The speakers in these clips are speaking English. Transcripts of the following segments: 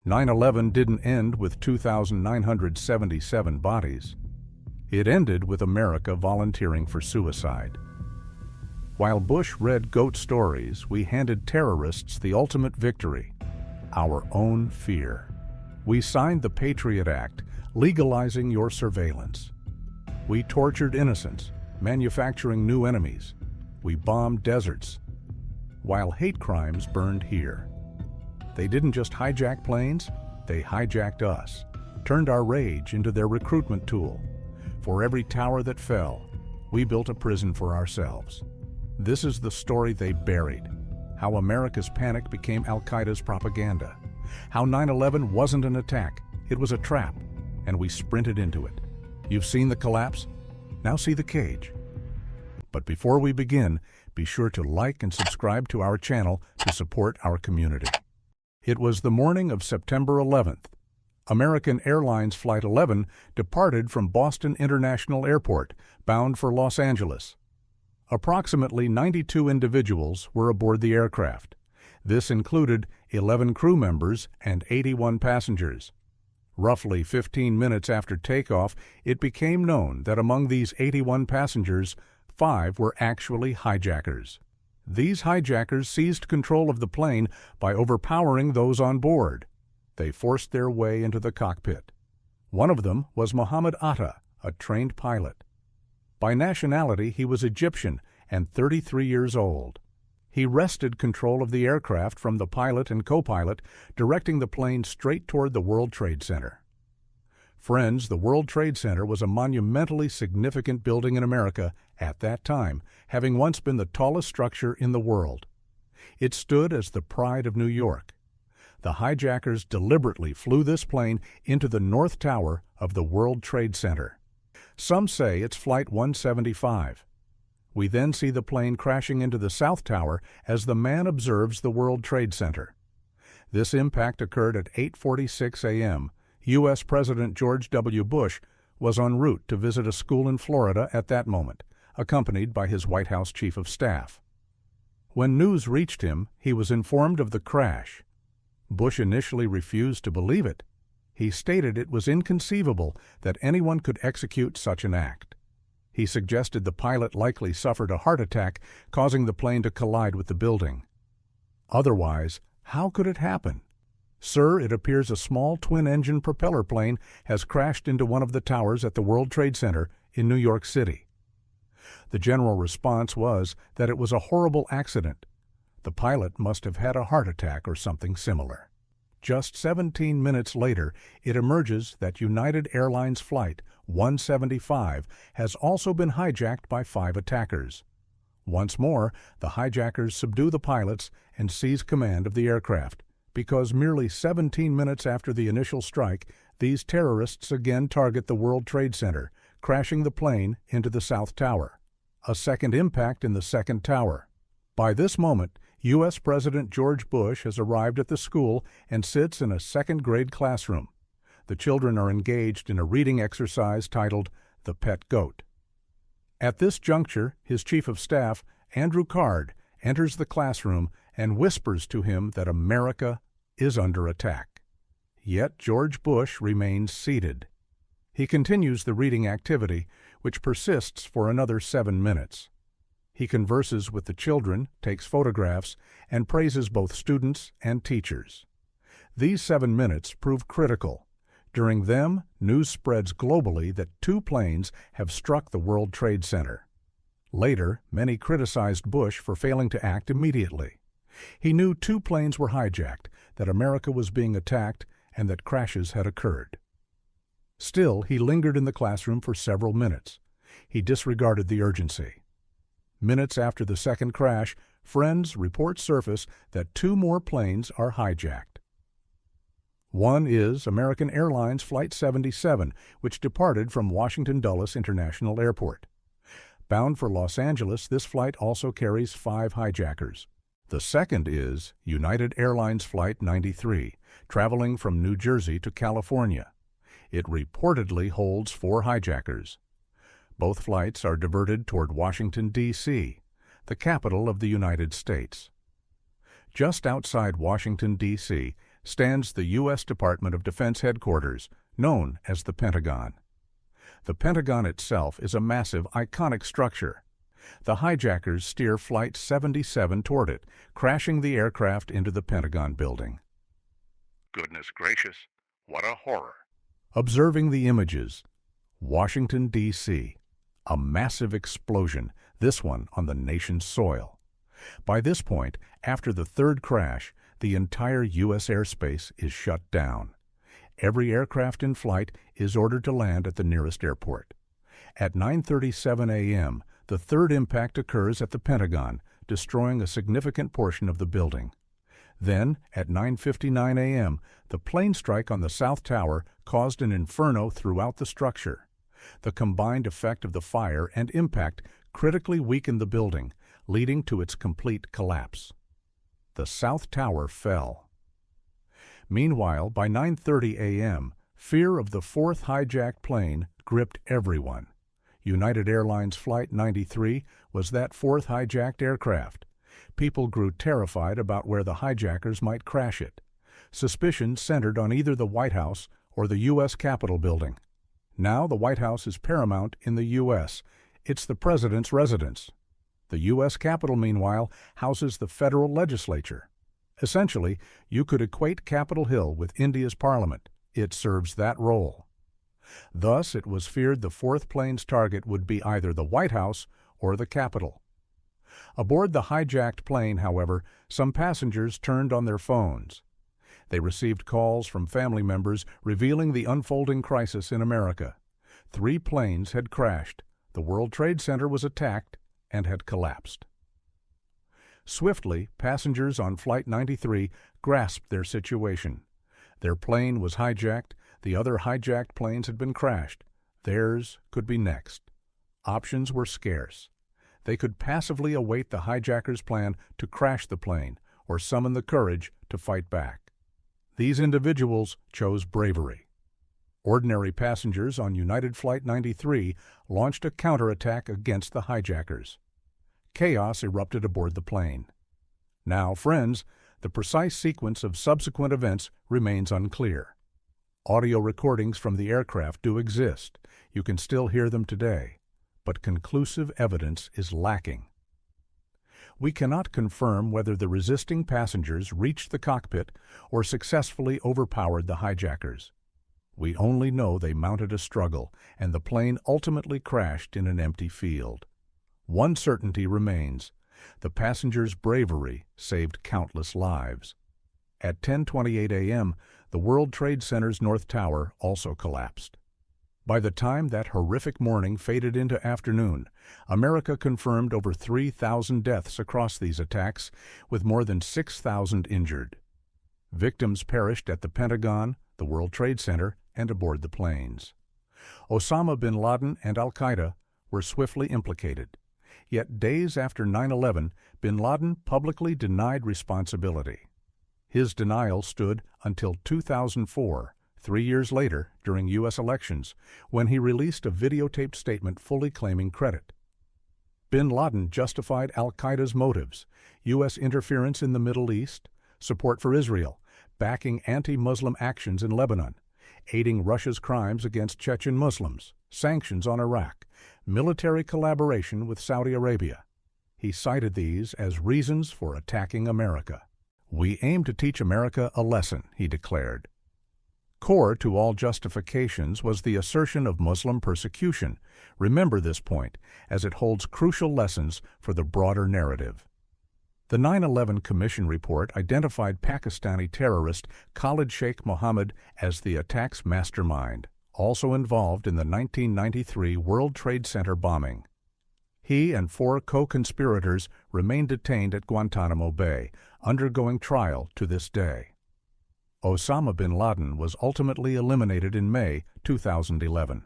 9/11 didn't end with 2,977 bodies. It ended with America volunteering for suicide. While Bush read goat stories, we handed terrorists the ultimate victory: our own fear. We signed the Patriot Act, legalizing your surveillance. We tortured innocents, manufacturing new enemies. We bombed deserts, while hate crimes burned here. They didn't just hijack planes, they hijacked us, turned our rage into their recruitment tool. For every tower that fell, we built a prison for ourselves. This is the story they buried: how America's panic became al-Qaeda's propaganda, how 9/11 wasn't an attack, it was a trap, and we sprinted into it. You've seen the collapse? Now see the cage. But before we begin, be sure to like and subscribe to our channel to support our community. It was the morning of September 11th. American Airlines Flight 11 departed from Boston International Airport, bound for Los Angeles. Approximately 92 individuals were aboard the aircraft. This included 11 crew members and 81 passengers. Roughly 15 minutes after takeoff, it became known that among these 81 passengers, 5 were actually hijackers. These hijackers seized control of the plane by overpowering those on board. They forced their way into the cockpit. One of them was Mohammed Atta, a trained pilot. By nationality, he was Egyptian and 33 years old. He wrested control of the aircraft from the pilot and co-pilot, directing the plane straight toward the World Trade Center. Friends, the World Trade Center was a monumentally significant building in America at that time, having once been the tallest structure in the world. It stood as the pride of New York. The hijackers deliberately flew this plane into the North Tower of the World Trade Center. Some say it's Flight 175. We then see the plane crashing into the South Tower as the man observes the World Trade Center. This impact occurred at 8:46 a.m. U.S. President George W. Bush was en route to visit a school in Florida at that moment, accompanied by his White House Chief of Staff. When news reached him, he was informed of the crash. Bush initially refused to believe it. He stated it was inconceivable that anyone could execute such an act. He suggested the pilot likely suffered a heart attack, causing the plane to collide with the building. Otherwise, how could it happen? Sir, it appears a small twin-engine propeller plane has crashed into one of the towers at the World Trade Center in New York City. The general response was that it was a horrible accident. The pilot must have had a heart attack or something similar. Just 17 minutes later, it emerges that United Airlines Flight 175 has also been hijacked by 5 attackers. Once more, the hijackers subdue the pilots and seize command of the aircraft, because merely 17 minutes after the initial strike, these terrorists again target the World Trade Center, crashing the plane into the South Tower. A second impact in the second tower. By this moment, U.S. President George Bush has arrived at the school and sits in a second-grade classroom. The children are engaged in a reading exercise titled The Pet Goat. At this juncture, his Chief of Staff, Andrew Card, enters the classroom and whispers to him that America is under attack. Yet George Bush remains seated. He continues the reading activity, which persists for another 7 minutes. He converses with the children, takes photographs, and praises both students and teachers. These 7 minutes prove critical. During them, news spreads globally that 2 planes have struck the World Trade Center. Later, many criticized Bush for failing to act immediately. He knew 2 planes were hijacked, that America was being attacked, and that crashes had occurred. Still, he lingered in the classroom for several minutes. He disregarded the urgency. Minutes after the second crash, friends report surface that 2 more planes are hijacked. One is American Airlines Flight 77, which departed from Washington Dulles International Airport. Bound for Los Angeles, this flight also carries 5 hijackers. The second is United Airlines Flight 93, traveling from New Jersey to California. It reportedly holds 4 hijackers. Both flights are diverted toward Washington, D.C., the capital of the United States. Just outside Washington, D.C., stands the U.S. Department of Defense headquarters, known as the Pentagon. The Pentagon itself is a massive, iconic structure. The hijackers steer Flight 77 toward it, crashing the aircraft into the Pentagon building. Goodness gracious, what a horror. Observing the images, Washington, D.C., a massive explosion, this one on the nation's soil. By this point, after the third crash, the entire U.S. airspace is shut down. Every aircraft in flight is ordered to land at the nearest airport. At 9:37 a.m., the third impact occurs at the Pentagon, destroying a significant portion of the building. Then, at 9:59 a.m., the plane strike on the South Tower caused an inferno throughout the structure. The combined effect of the fire and impact critically weakened the building, leading to its complete collapse. The South Tower fell. Meanwhile, by 9:30 a.m., fear of the fourth hijacked plane gripped everyone. United Airlines Flight 93 was that fourth hijacked aircraft. People grew terrified about where the hijackers might crash it. Suspicion centered on either the White House or the U.S. Capitol building. Now the White House is paramount in the U.S. It's the president's residence. The U.S. Capitol, meanwhile, houses the federal legislature. Essentially, you could equate Capitol Hill with India's parliament. It serves that role. Thus, it was feared the fourth plane's target would be either the White House or the Capitol. Aboard the hijacked plane, however, some passengers turned on their phones. They received calls from family members revealing the unfolding crisis in America. 3 planes had crashed, the World Trade Center was attacked, and had collapsed. Swiftly, passengers on Flight 93 grasped their situation. Their plane was hijacked, the other hijacked planes had been crashed. Theirs could be next. Options were scarce. They could passively await the hijackers' plan to crash the plane or summon the courage to fight back. These individuals chose bravery. Ordinary passengers on United Flight 93 launched a counterattack against the hijackers. Chaos erupted aboard the plane. Now, friends, the precise sequence of subsequent events remains unclear. Audio recordings from the aircraft do exist. You can still hear them today, but conclusive evidence is lacking. We cannot confirm whether the resisting passengers reached the cockpit or successfully overpowered the hijackers. We only know they mounted a struggle, and the plane ultimately crashed in an empty field. One certainty remains: the passengers' bravery saved countless lives. At 10:28 a.m., the World Trade Center's North Tower also collapsed. By the time that horrific morning faded into afternoon, America confirmed over 3,000 deaths across these attacks, with more than 6,000 injured. Victims perished at the Pentagon, the World Trade Center, and aboard the planes. Osama bin Laden and al-Qaeda were swiftly implicated. Yet days after 9/11, bin Laden publicly denied responsibility. His denial stood until 2004, 3 years later, during U.S. elections, when he released a videotaped statement fully claiming credit. Bin Laden justified al-Qaeda's motives: U.S. interference in the Middle East, support for Israel, backing anti-Muslim actions in Lebanon, aiding Russia's crimes against Chechen Muslims, sanctions on Iraq, military collaboration with Saudi Arabia. He cited these as reasons for attacking America. "We aim to teach America a lesson," he declared. Core to all justifications was the assertion of Muslim persecution. Remember this point, as it holds crucial lessons for the broader narrative. The 9/11 Commission report identified Pakistani terrorist Khalid Sheikh Mohammed as the attack's mastermind, also involved in the 1993 World Trade Center bombing. He and 4 co-conspirators remain detained at Guantanamo Bay, undergoing trial to this day. Osama bin Laden was ultimately eliminated in May 2011.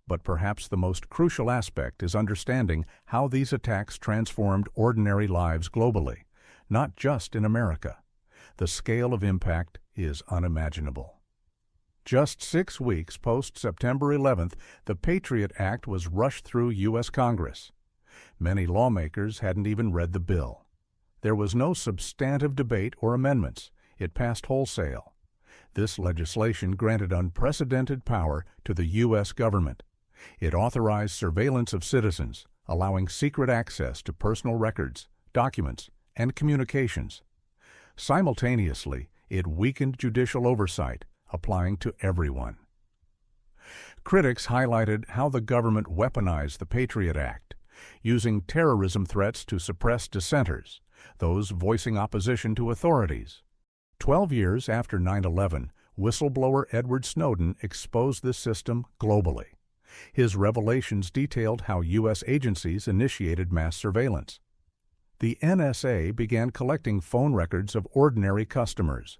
But perhaps the most crucial aspect is understanding how these attacks transformed ordinary lives globally, not just in America. The scale of impact is unimaginable. Just 6 weeks post-September 11th, the Patriot Act was rushed through U.S. Congress. Many lawmakers hadn't even read the bill. There was no substantive debate or amendments. it passed wholesale. This legislation granted unprecedented power to the U.S. government. It authorized surveillance of citizens, allowing secret access to personal records, documents, and communications. Simultaneously, it weakened judicial oversight, applying to everyone. Critics highlighted how the government weaponized the Patriot Act, using terrorism threats to suppress dissenters, those voicing opposition to authorities. 12 years after 9/11, whistleblower Edward Snowden exposed this system globally. His revelations detailed how U.S. agencies initiated mass surveillance. The NSA began collecting phone records of ordinary customers.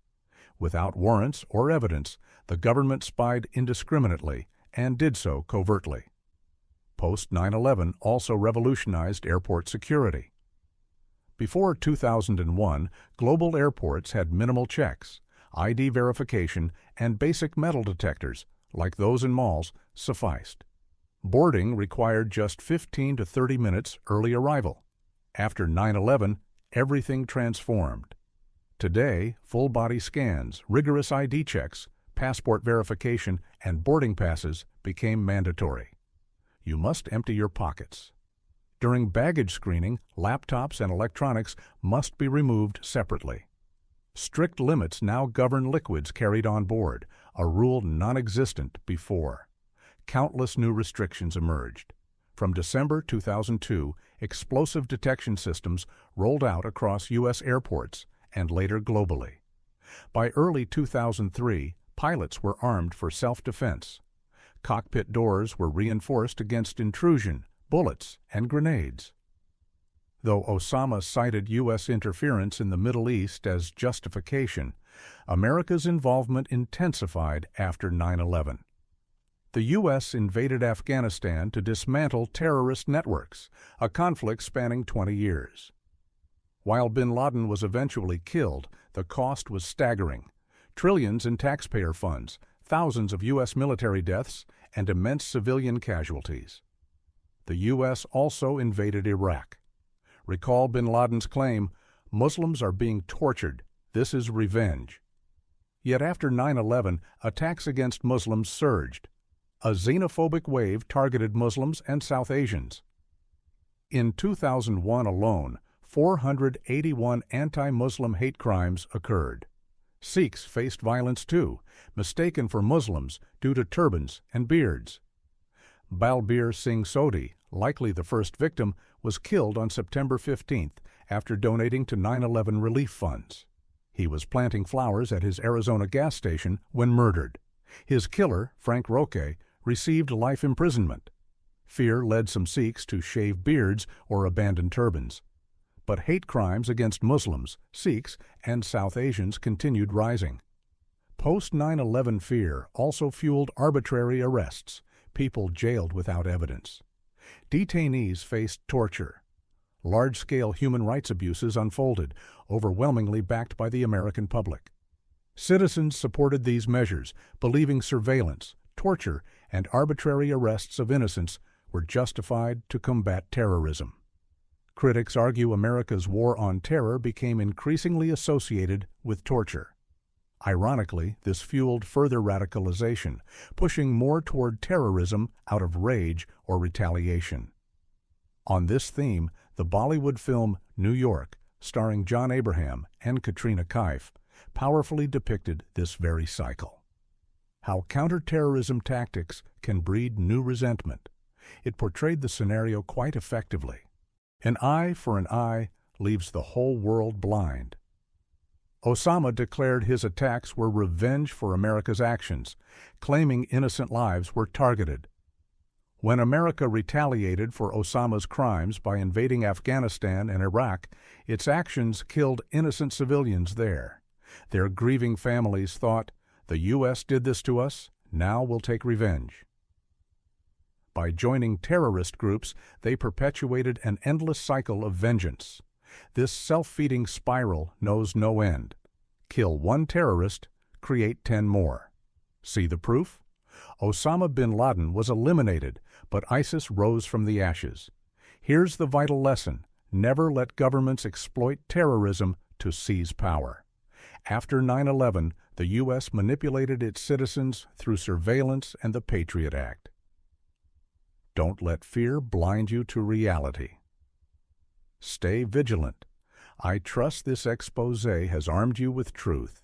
Without warrants or evidence, the government spied indiscriminately and did so covertly. Post-9/11 also revolutionized airport security. Before 2001, global airports had minimal checks, ID verification, and basic metal detectors, like those in malls, sufficed. Boarding required just 15 to 30 minutes early arrival. After 9/11, everything transformed. Today, full-body scans, rigorous ID checks, passport verification, and boarding passes became mandatory. You must empty your pockets. During baggage screening, laptops and electronics must be removed separately. Strict limits now govern liquids carried on board, a rule non-existent before. Countless new restrictions emerged. From December 2002, explosive detection systems rolled out across U.S. airports and later globally. By early 2003, pilots were armed for self-defense. Cockpit doors were reinforced against intrusion, bullets, and grenades. Though Osama cited U.S. interference in the Middle East as justification, America's involvement intensified after 9/11. The U.S. invaded Afghanistan to dismantle terrorist networks, a conflict spanning 20 years. While bin Laden was eventually killed, the cost was staggering. Trillions in taxpayer funds, thousands of U.S. military deaths, and immense civilian casualties. The U.S. also invaded Iraq. Recall bin Laden's claim, "Muslims are being tortured. This is revenge." Yet after 9/11, attacks against Muslims surged. A xenophobic wave targeted Muslims and South Asians. In 2001 alone, 481 anti-Muslim hate crimes occurred. Sikhs faced violence too, mistaken for Muslims due to turbans and beards. Balbir Singh Sodhi, likely the first victim, was killed on September 15th after donating to 9/11 relief funds. He was planting flowers at his Arizona gas station when murdered. His killer, Frank Roque, received life imprisonment. Fear led some Sikhs to shave beards or abandon turbans. But hate crimes against Muslims, Sikhs, and South Asians continued rising. Post-9/11 fear also fueled arbitrary arrests, people jailed without evidence. Detainees faced torture. Large-scale human rights abuses unfolded, overwhelmingly backed by the American public. Citizens supported these measures, believing surveillance, torture, and arbitrary arrests of innocents were justified to combat terrorism. Critics argue America's war on terror became increasingly associated with torture. Ironically, this fueled further radicalization, pushing more toward terrorism out of rage or retaliation. On this theme, the Bollywood film New York, starring John Abraham and Katrina Kaif, powerfully depicted this very cycle. How counterterrorism tactics can breed new resentment. It portrayed the scenario quite effectively. An eye for an eye leaves the whole world blind. Osama declared his attacks were revenge for America's actions, claiming innocent lives were targeted. When America retaliated for Osama's crimes by invading Afghanistan and Iraq, its actions killed innocent civilians there. Their grieving families thought, "The U.S. did this to us, now we'll take revenge." By joining terrorist groups, they perpetuated an endless cycle of vengeance. This self-feeding spiral knows no end. Kill one terrorist, create 10 more. See the proof? Osama bin Laden was eliminated, but ISIS rose from the ashes. Here's the vital lesson: never let governments exploit terrorism to seize power. After 9/11, the U.S. manipulated its citizens through surveillance and the Patriot Act. Don't let fear blind you to reality. Stay vigilant. I trust this expose has armed you with truth.